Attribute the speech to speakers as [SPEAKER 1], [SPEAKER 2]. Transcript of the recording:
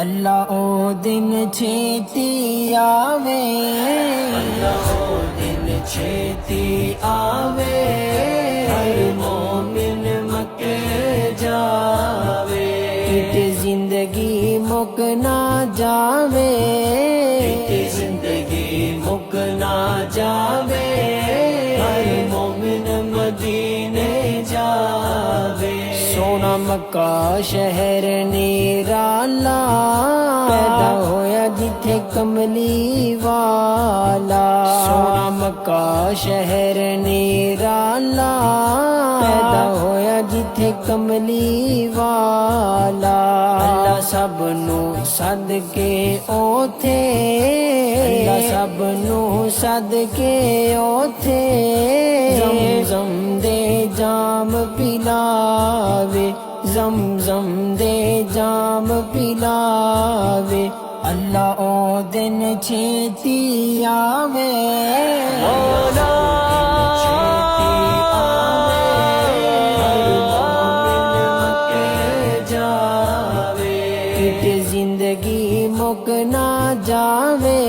[SPEAKER 1] اللہ او دن چھیتی آوے، اللہ او دن چھیتی آوے، ہر مومن مکے جاوے، کتے زندگی مک نہ جاوے، کتے زندگی مک نہ جاوے، ہر مومن مدینے جاوے۔ سونا مکہ شہر نرالا، پیدا ہویا جتھے کملی والا، سونا مکہ شہر نرالا، پیدا ہویا جتھے کملی والا، اللہ سب نو سد کے اوتھے، اللہ سب نو سد کے اوتھے، زمزم دے جام پلاوے، زمزم دے جام پلاوے، اللہ او دن چھیتی آوے، مولا چھیتی آوے، ہر مومن مکے جاوے، کتے زندگی مک نہ جاوے۔